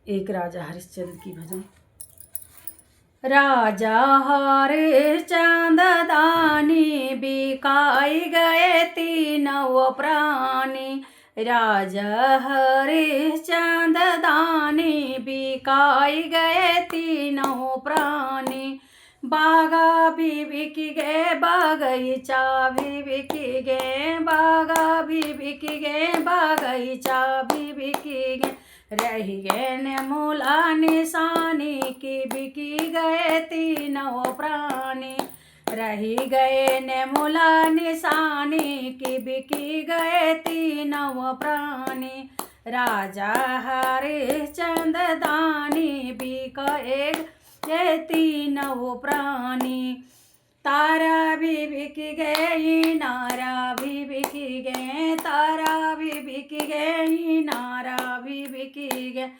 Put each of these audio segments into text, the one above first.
एक राजा हरिश्चंद्र की भजन। राजा हरिश्चंद दानी बिकाई गए तीनों प्राणी। राजा हरिश्चंद दानी बिकाई गए तीनों प्राणी। बागा भी बिक गए बागीचा भी बिक गए, बागा भी बिक गए बागीचा भी बिक गए। रही गए ने मूला निशानी की बिकी गए तीनों प्राणी। रही गए ने मूला निशानी की बिकी गए तीनों प्राणी। राजा हरिश्चंद दानी बिकाए गए तीनों प्राणी। तारा भी बिक गई नारा भी बिक गए, तारा भी बिक गई नारा भी बिक गए।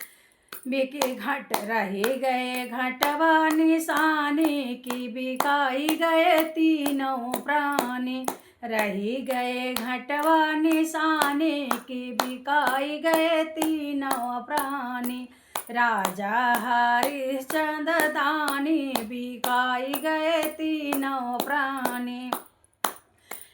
बिकी घट रही गए घटवा निशानी की बिकाई गए तीनों प्राणी। रही गए घटवा निशानी की बिकाई गए तीनों प्राणी। राजा हरिश्चंद दानी बिकाई गए तीनों प्राणी।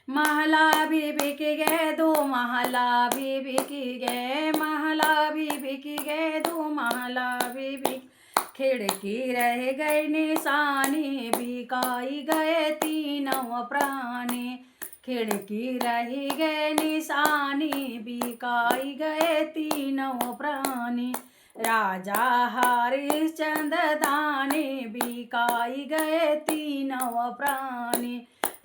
महला भी बिक गए दो महला भी बिक गए, महला भी बिक गए दो महला भी बिक। खिड़की रह गई निशानी बिकाई गए तीनों प्राणी। खिड़की रही गए निशानी बिकाई गए तीनों प्राणी। राजा हरिश्चंद दानी बिकाई गए तीनों प्राणी।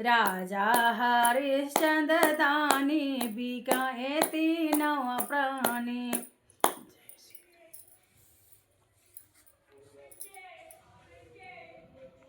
राजा हरिश्चंद दानी बिकाए तीनों प्राणी।